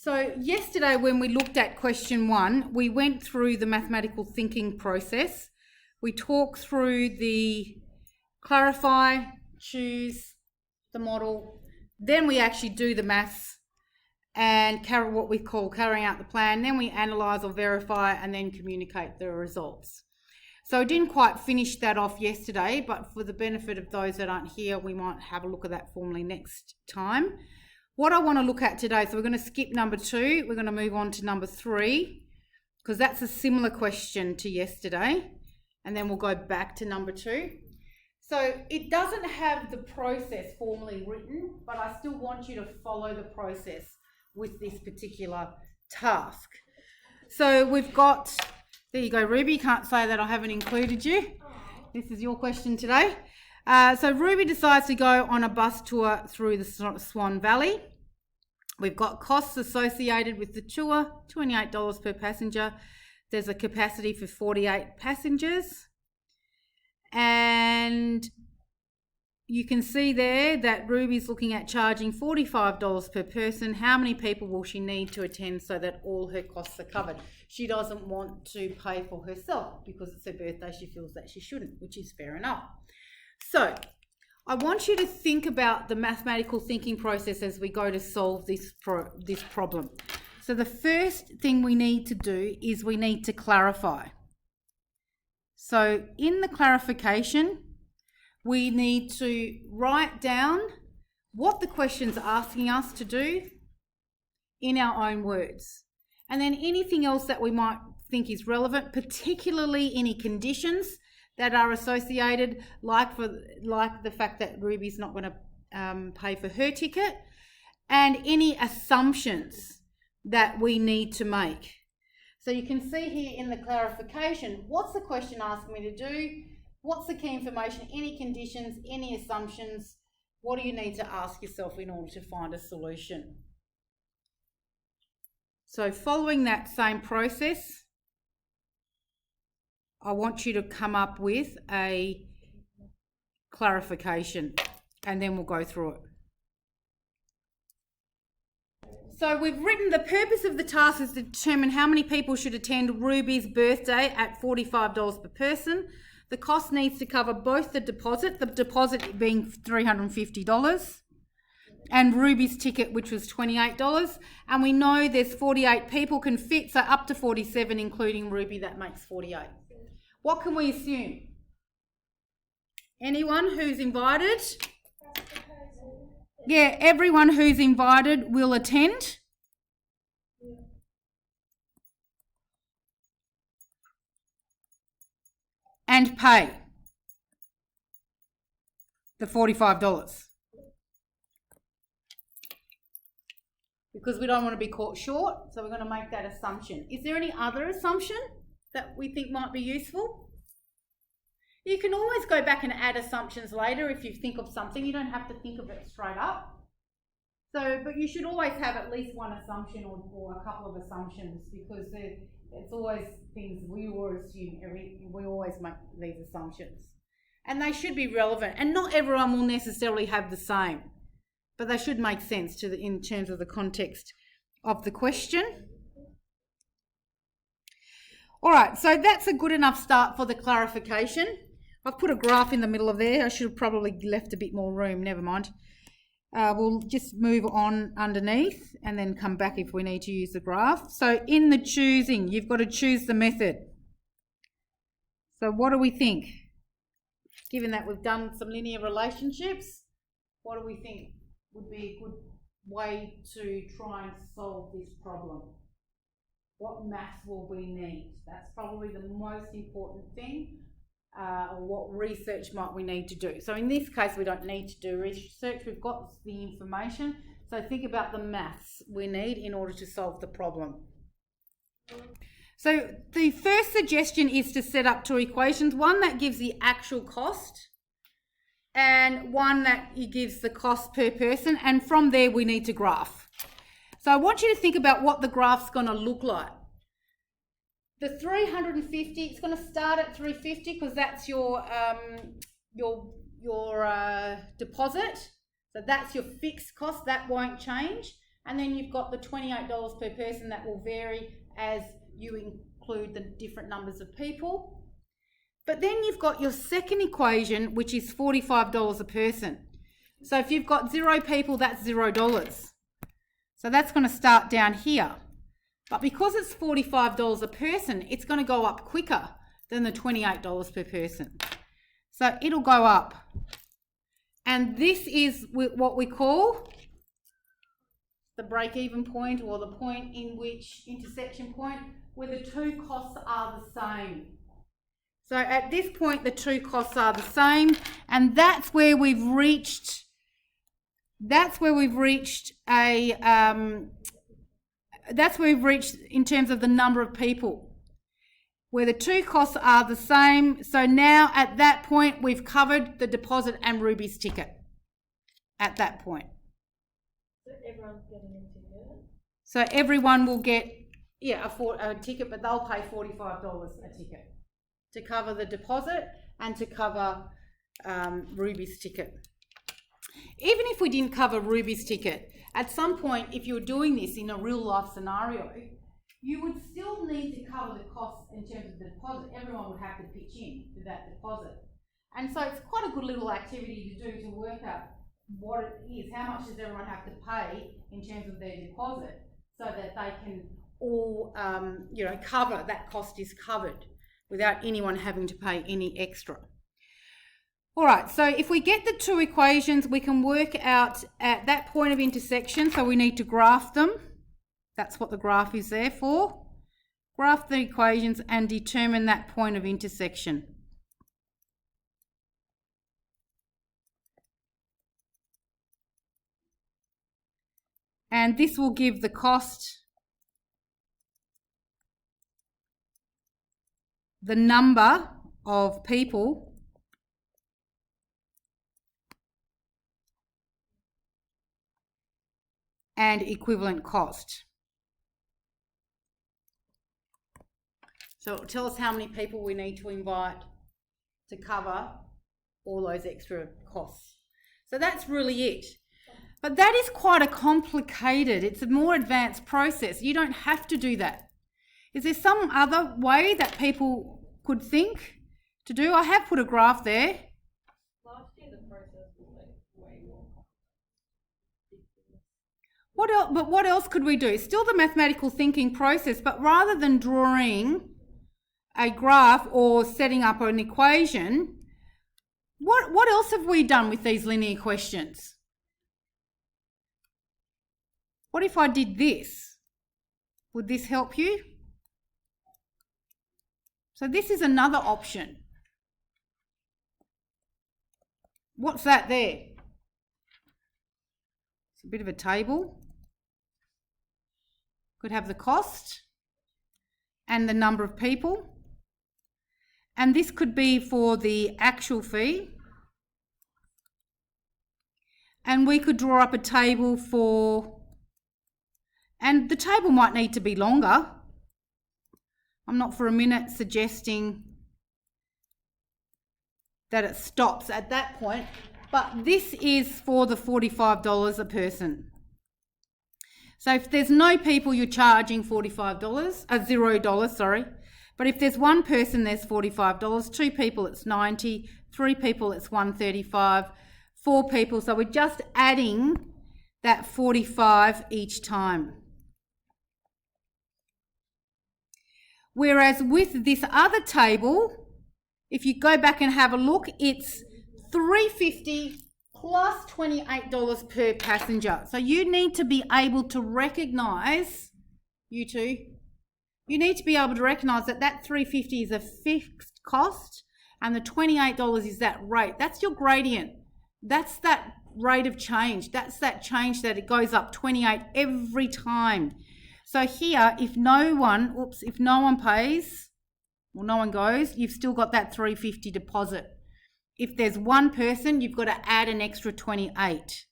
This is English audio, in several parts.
So yesterday when we looked at question 1, we went through the mathematical thinking process. We talked through the clarify, choose the model, then we actually do the maths and what we call carrying out the plan, then we analyse or verify and then communicate the results. So I didn't quite finish that off yesterday, but for the benefit of those that aren't here, we might have a look at that formally next time. What I want to look at today, so we're going to skip number 2, we're going to move on to number 3, because that's a similar question to yesterday, and then we'll go back to number 2. So it doesn't have the process formally written, but I still want you to follow the process with this particular task. So we've got, there you go, Ruby, can't say that I haven't included you. This is your question today. So Ruby decides to go on a bus tour through the Swan Valley. We've got costs associated with the tour, $28 per passenger. There's a capacity for 48 passengers. And you can see there that Ruby's looking at charging $45 per person. How many people will she need to attend so that all her costs are covered? She doesn't want to pay for herself because it's her birthday. She feels that she shouldn't, which is fair enough. So I want you to think about the mathematical thinking process as we go to solve this problem. So the first thing we need to do is we need to clarify. So in the clarification, we need to write down what the question's asking us to do in our own words. And then anything else that we might think is relevant, particularly any conditions that are associated, like the fact that Ruby's not going to pay for her ticket, and any assumptions that we need to make. So you can see here in the clarification, what's the question asking me to do? What's the key information? Any conditions, any assumptions? What do you need to ask yourself in order to find a solution? So following that same process, I want you to come up with a clarification and then we'll go through it. So we've written the purpose of the task is to determine how many people should attend Ruby's birthday at $45 per person. The cost needs to cover both the deposit being $350, and Ruby's ticket, which was $28. And we know there's 48 people can fit, so up to 47, including Ruby, that makes 48. What can we assume? Anyone who's invited? Yeah, everyone who's invited will attend. And pay the $45. Because we don't want to be caught short, so we're going to make that assumption. Is there any other assumption that we think might be useful? You can always go back and add assumptions later if you think of something. You don't have to think of it straight up. So, but you should always have at least one assumption or a couple of assumptions, because it's always things we always assume. We always make these assumptions, and they should be relevant. And not everyone will necessarily have the same, but they should make sense in terms of the context of the question. All right, so that's a good enough start for the clarification. I've put a graph in the middle of there. I should have probably left a bit more room. Never mind. We'll just move on underneath and then come back if we need to use the graph. So in the choosing, you've got to choose the method. So what do we think? Given that we've done some linear relationships, what do we think would be a good way to try and solve this problem? What maths will we need? That's probably the most important thing. Or what research might we need to do? So in this case, we don't need to do research. We've got the information. So think about the maths we need in order to solve the problem. So the first suggestion is to set up two equations, one that gives the actual cost and one that gives the cost per person. And from there, we need to graph. So I want you to think about what the graph's going to look like. The 350, it's going to start at 350 because that's your deposit. So that's your fixed cost, that won't change. And then you've got the $28 per person that will vary as you include the different numbers of people. But then you've got your second equation, which is $45 a person. So if you've got 0 people, that's $0. So that's going to start down here. But because it's $45 a person, it's going to go up quicker than the $28 per person. So it'll go up. And this is what we call the break-even point, or the point in which intersection point where the two costs are the same. So at this point, the two costs are the same, and that's where we've reached. That's where we've reached a. That's where we've reached in terms of the number of people, where the two costs are the same. So now at that point, we've covered the deposit and Ruby's ticket. At that point. So everyone's getting a ticket. So everyone will get a ticket, but they'll pay $45 a ticket to cover the deposit and to cover Ruby's ticket. Even if we didn't cover Ruby's ticket, at some point, if you were doing this in a real life scenario, you would still need to cover the costs in terms of the deposit. Everyone would have to pitch in to that deposit. And so it's quite a good little activity to do to work out what it is, how much does everyone have to pay in terms of their deposit, so that they can all, cover, that cost is covered without anyone having to pay any extra. All right, so if we get the two equations, we can work out at that point of intersection, so we need to graph them. That's what the graph is there for. Graph the equations and determine that point of intersection. And this will give the cost, the number of people, and equivalent cost. So it'll tell us how many people we need to invite to cover all those extra costs. So that's really it. But that is quite a complicated, it's a more advanced process. You don't have to do that. Is there some other way that people could think to do? I have put a graph there. Last year the process was like way more. What else could we do? Still the mathematical thinking process, but rather than drawing a graph or setting up an equation, what else have we done with these linear questions? What if I did this? Would this help you? So this is another option. What's that there? It's a bit of a table. Could have the cost and the number of people. And this could be for the actual fee. And we could draw up a table for, and the table might need to be longer. I'm not for a minute suggesting that it stops at that point, but this is for the $45 a person. So if there's no people, you're charging $0, sorry. But if there's one person, there's $45. 2 people, it's $90. 3 people, it's $135. 4 people, so we're just adding that $45 each time. Whereas with this other table, if you go back and have a look, it's $350 plus $28 per passenger. So you need to be able to recognise, you need to be able to recognise that that $350 is a fixed cost and the $28 is that rate. That's your gradient. That's that rate of change. That's that change that it goes up 28 every time. So here, if no one pays, or no one goes, you've still got that $350 deposit. If there's one person, you've got to add an extra 28.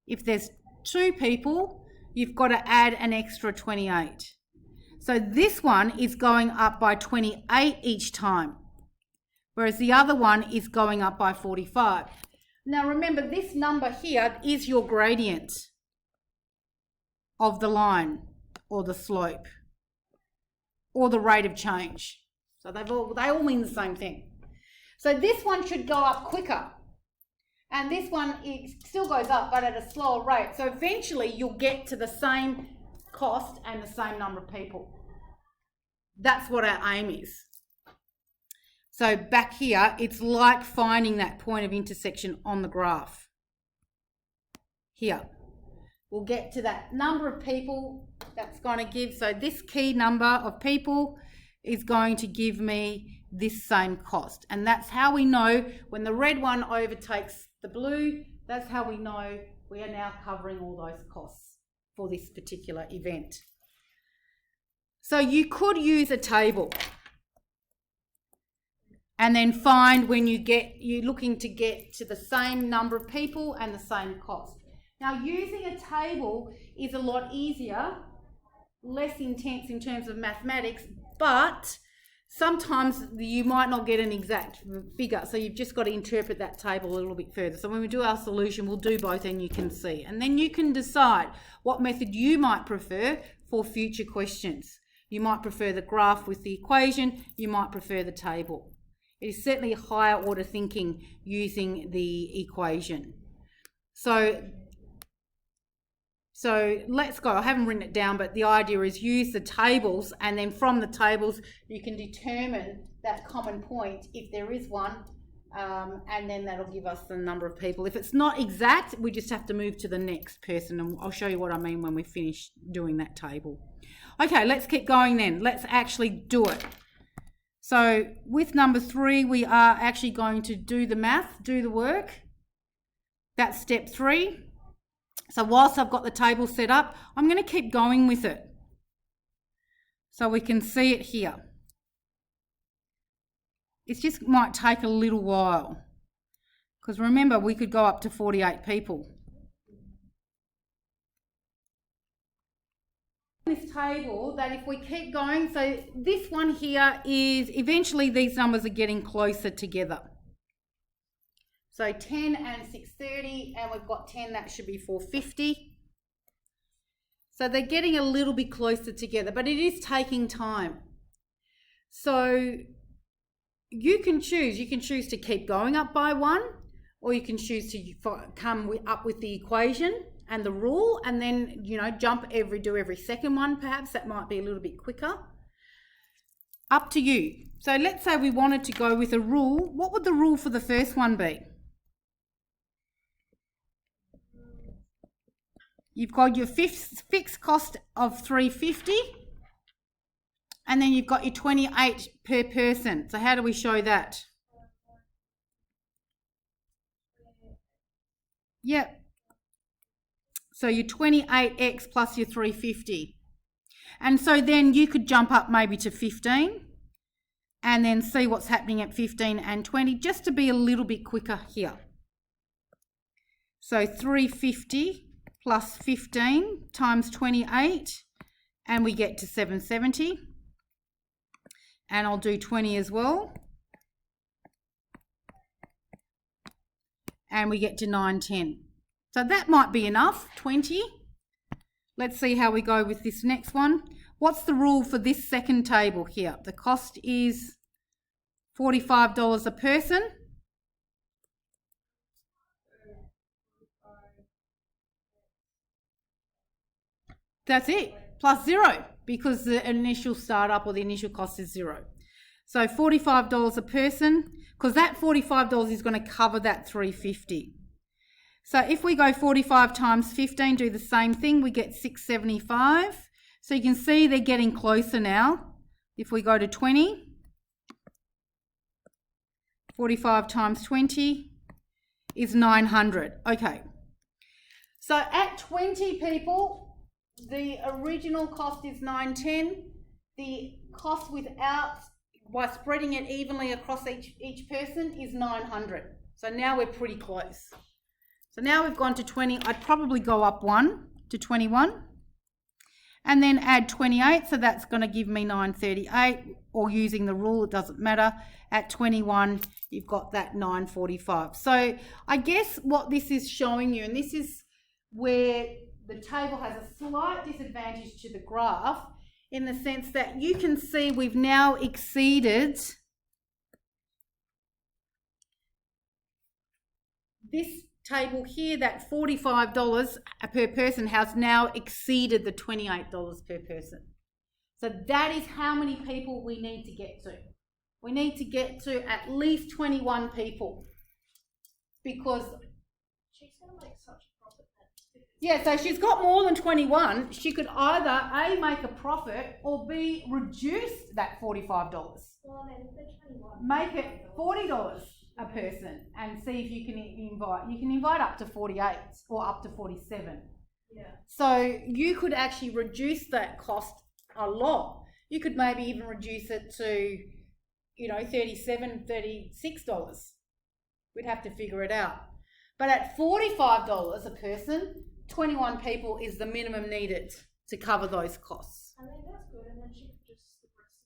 If there's 2 people, you've got to add an extra 28. So this one is going up by 28 each time, whereas the other one is going up by 45. Now remember, this number here is your gradient. of the line or the slope or the rate of change. So they all mean the same thing. So this one should go up quicker. And this one, it still goes up, but at a slower rate. So eventually you'll get to the same cost and the same number of people. That's what our aim is. So back here, it's like finding that point of intersection on the graph. Here, we'll get to that number of people that's going to give. So this key number of people is going to give me this same cost. And that's how we know when the red one overtakes the blue, that's how we know we are now covering all those costs for this particular event. So you could use a table and then find when you're looking to get to the same number of people and the same cost. Now, using a table is a lot easier, less intense in terms of mathematics, but sometimes you might not get an exact figure, so you've just got to interpret that table a little bit further. So when we do our solution, we'll do both and you can see. And then you can decide what method you might prefer for future questions. You might prefer the graph with the equation, you might prefer the table. It is certainly higher order thinking using the equation. So let's go. I haven't written it down, but the idea is use the tables, and then from the tables you can determine that common point if there is one, and then that'll give us the number of people. If it's not exact, we just have to move to the next person, and I'll show you what I mean when we finish doing that table. Okay, let's keep going then. Let's actually do it. So with number 3, we are actually going to do the math, do the work. That's step 3. So whilst I've got the table set up, I'm going to keep going with it so we can see it here. It just might take a little while because remember we could go up to 48 people. This table that if we keep going, so this one here is eventually these numbers are getting closer together. So 10 and 630, and we've got 10, that should be 450. So they're getting a little bit closer together, but it is taking time. So you can choose to keep going up by 1, or you can choose to come up with the equation and the rule, and then, do every second one perhaps. That might be a little bit quicker. Up to you. So let's say we wanted to go with a rule. What would the rule for the first one be? You've got your fixed cost of $3.50, and then you've got your 28 per person. So how do we show that? Yep. So your 28x plus your 350. And so then you could jump up maybe to 15 and then see what's happening at 15 and 20 just to be a little bit quicker here. So 350 plus 15 times 28, and we get to 770. And I'll do 20 as well. And we get to 910. So that might be enough, 20. Let's see how we go with this next one. What's the rule for this second table here? The cost is $45 a person. That's it, plus 0, because the initial startup or the initial cost is 0. So $45 a person, because that $45 is going to cover that $350. So if we go 45 times 15, do the same thing, we get $675. So you can see they're getting closer now. If we go to 20, 45 times 20 is 900. Okay. So at 20 people, the original cost is 910. The cost by spreading it evenly across each person is 900. So now we're pretty close. So now we've gone to 20. I'd probably go up 1 to 21 and then add 28. So that's going to give me 938, or using the rule, it doesn't matter. At 21, you've got that 945. So I guess what this is showing you, and this is where the table has a slight disadvantage to the graph in the sense that you can see we've now exceeded this table here, that $45 per person has now exceeded the $28 per person. So that is how many people we need to get to. We need to get to at least 21 people because She's gonna make such a profit then. yeah, so she's got more than 21. She could either A, make a profit or B, reduce that $45. Well, I mean, if they're 21. Make it $40 a person and see if you can invite. You can invite up to 48 or up to 47. Yeah. So you could actually reduce that cost a lot. You could maybe even reduce it to, you know, $37, $36. We'd have to figure it out. But at $45 a person, 21 people is the minimum needed to cover those costs. I mean, that's good, and then she could just the rest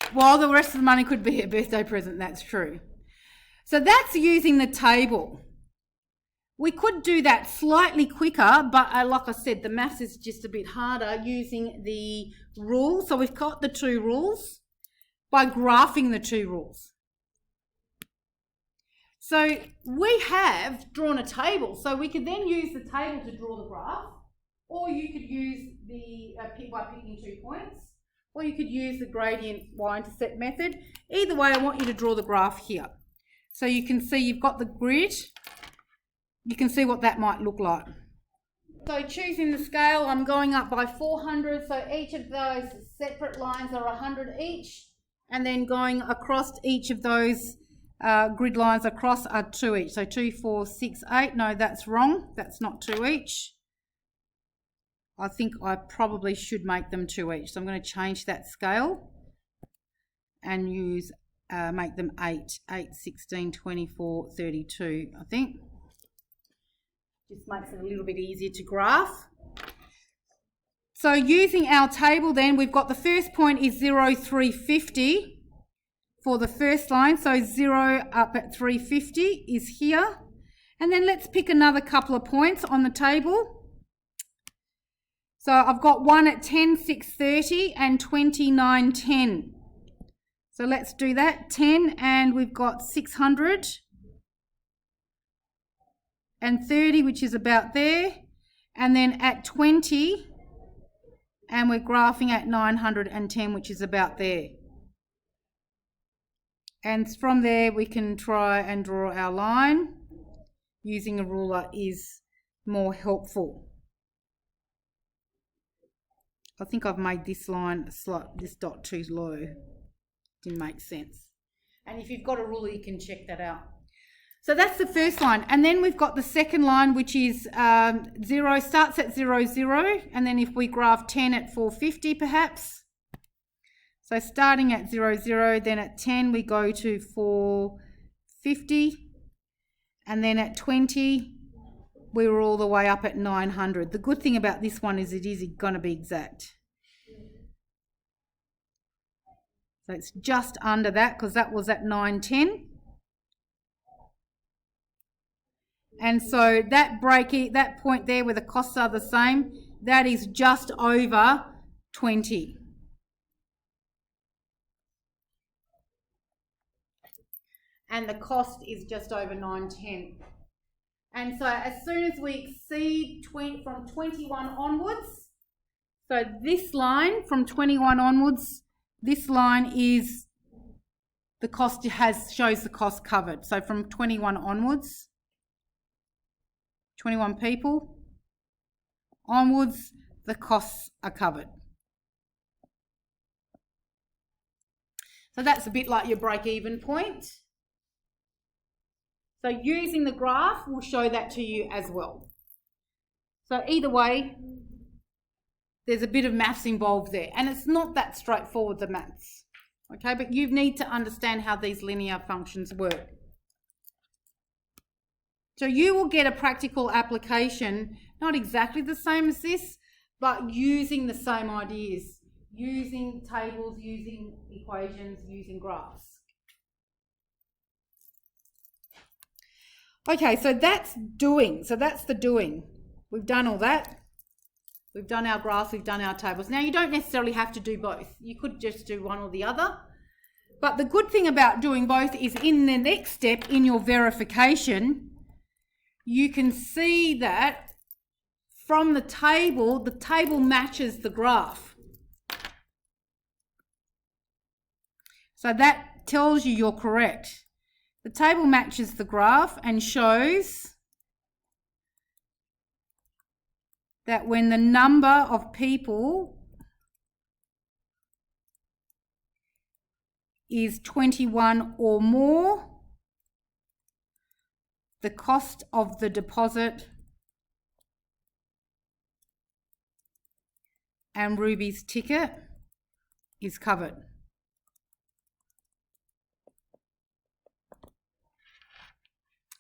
of the money. Well, the rest of the money could be a birthday present, that's true. So that's using the table. We could do that slightly quicker, but like I said, the maths is just a bit harder using the rules. So we've got the two rules by graphing the two rules. So we have drawn a table, so we could then use the table to draw the graph, or you could use the by picking 2 points, or you could use the gradient y-intercept method. Either way, I want you to draw the graph here. So you can see you've got the grid. You can see what that might look like. So choosing the scale, I'm going up by 400, so each of those separate lines are 100 each, and then going across each of those grid lines across are 2 each. So 2, 4, 6, 8. No, that's wrong. That's not 2 each. I think I probably should make them 2 each. So I'm going to change that scale and use make them 8, 16, 24, 32, I think. Just makes it a little bit easier to graph. So using our table then, we've got the first point is 0, 350 for the first line. So 0 up at 350 is here. And then let's pick another couple of points on the table. So I've got one at 10, 630 and 29, 10. So let's do that. 10 and we've got 600. And 30, which is about there. And then at 20, and we're graphing at 910, which is about there. And from there, we can try and draw our line. Using a ruler is more helpful. I think I've made this line, this dot too low. Didn't make sense. And if you've got a ruler, you can check that out. So that's the first line. And then we've got the second line, which is 0, starts at 0, 0. And then if we graph 10 at 450 perhaps. So starting at 0, 0, then at 10 we go to 450. And then at 20, we were all the way up at 900. The good thing about this one is it is going to be exact. So it's just under that because that was at 910. And so that that point there where the costs are the same, that is just over 20. And the cost is just over 910. And so as soon as we exceed from 21 onwards, so this line from 21 onwards, this line is the cost shows the cost covered. So from 21 onwards, 21 people onwards, the costs are covered. So that's a bit like your break-even point. So using the graph will show that to you as well. So either way, there's a bit of maths involved there, and it's not that straightforward, the maths. Okay, but you need to understand how these linear functions work. So you will get a practical application, not exactly the same as this, but using the same ideas, using tables, using equations, using graphs. Okay, so that's doing. So that's the doing. We've done all that. We've done our graphs, we've done our tables. Now, you don't necessarily have to do both. You could just do one or the other. But the good thing about doing both is in the next step, in your verification, you can see that from the table matches the graph. So that tells you you're correct. The table matches the graph and shows that when the number of people is 21 or more, the cost of the deposit and Ruby's ticket is covered.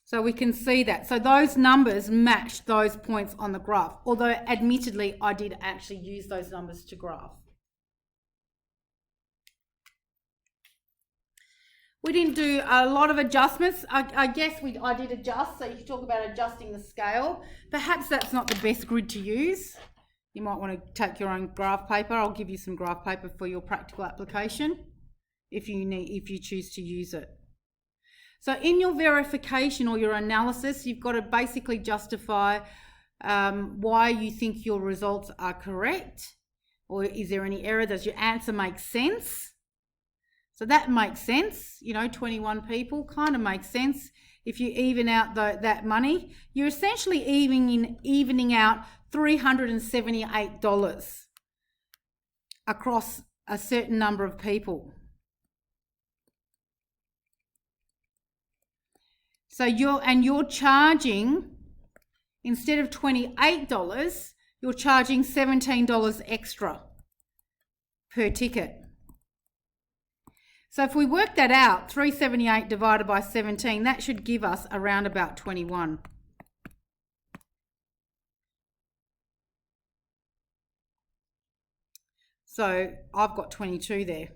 So we can see that. So those numbers match those points on the graph, although admittedly I did actually use those numbers to graph. We didn't do a lot of adjustments. I guess I did adjust, so you can talk about adjusting the scale. Perhaps that's not the best grid to use. You might want to take your own graph paper. I'll give you some graph paper for your practical application if you choose to use it. So in your verification or your analysis, you've got to basically justify why you think your results are correct, or is there any error? Does your answer make sense? So that makes sense, 21 people kind of makes sense. If you even out that money, you're essentially evening out $378 across a certain number of people. So you're charging, instead of $28, you're charging $17 extra per ticket. So if we work that out, 378 divided by 17, that should give us around about 21. So I've got 22 there.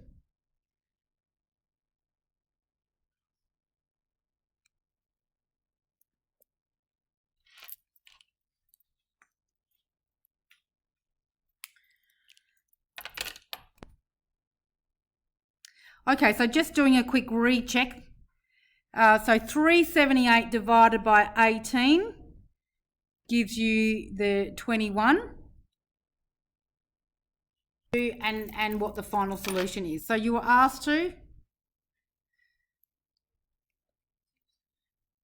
Okay, so just doing a quick recheck. So 378 divided by 18 gives you the 21. And what the final solution is. So you were asked to.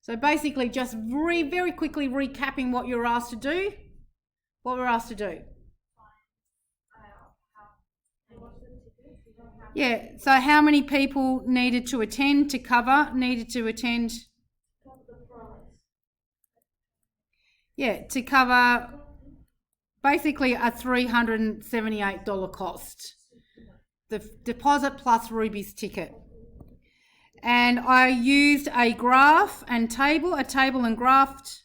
So basically just very quickly recapping what you were asked to do. What we're asked to do. Yeah, so how many people needed to attend? Yeah, to cover basically a $378 cost. The deposit plus Ruby's ticket. And I used a graph and table, a table and graph,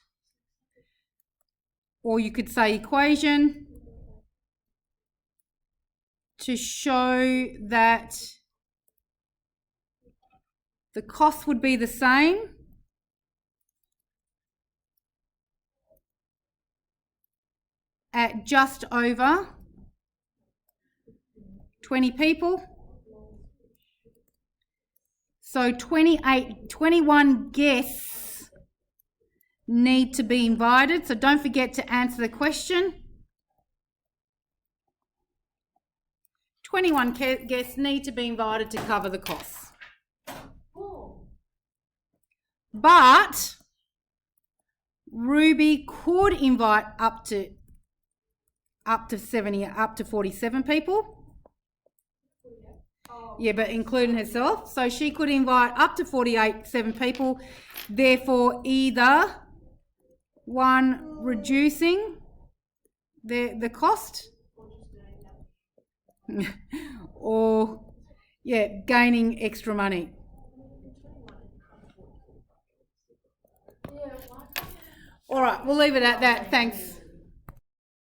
or you could say equation, to show that the cost would be the same at just over 20 people. So 21 guests need to be invited. So don't forget to answer the question. 21 guests need to be invited to cover the costs. But Ruby could invite up to 47 people. Yeah, but including herself. So she could invite up to 47 people. Therefore, either one, reducing the cost, or gaining extra money. All right, we'll leave it at that. Thanks.